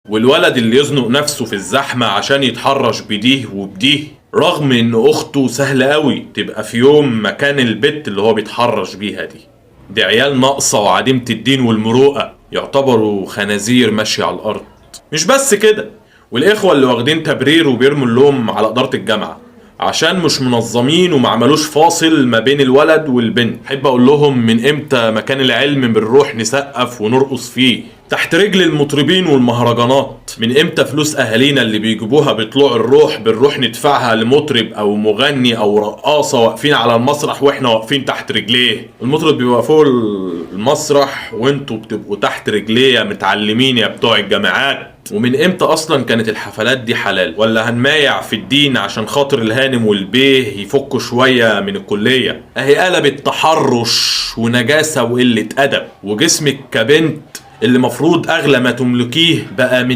والولد اللي يزنق نفسه في الزحمة عشان يتحرش بديه وبديه، رغم ان اخته سهل قوي تبقى في يوم مكان البت اللي هو بيتحرش بيها دي عيال ناقصة وعديمة الدين والمروءة، يعتبروا خنازير ماشية على الارض. مش بس كده، والاخوة اللي واخدين تبرير وبيرموا اللوم على ادارة الجامعة عشان مش منظمين وما عملوش فاصل ما بين الولد والبنت. احب اقول لهم من امتى مكان العلم بنروح نسقف ونرقص فيه تحت رجل المطربين والمهرجانات؟ من امتى فلوس اهالينا اللي بيجيبوها بطلوع الروح بنروح ندفعها لمطرب او مغني او رقاصة واقفين على المسرح واحنا واقفين تحت رجليه؟ المطرب بيبقى فوق المسرح وانتوا بتبقوا تحت رجليه يا متعلمين يا بتوع الجامعات. ومن امتى اصلا كانت الحفلات دي حلال؟ ولا هنمايع في الدين عشان خاطر الهانم والبيه يفكوا شوية من الكلية؟ اهي قلبت تحرش ونجاسة وقلة ادب، وجسمك كبنت اللي مفروض اغلى ما تملكيه بقى من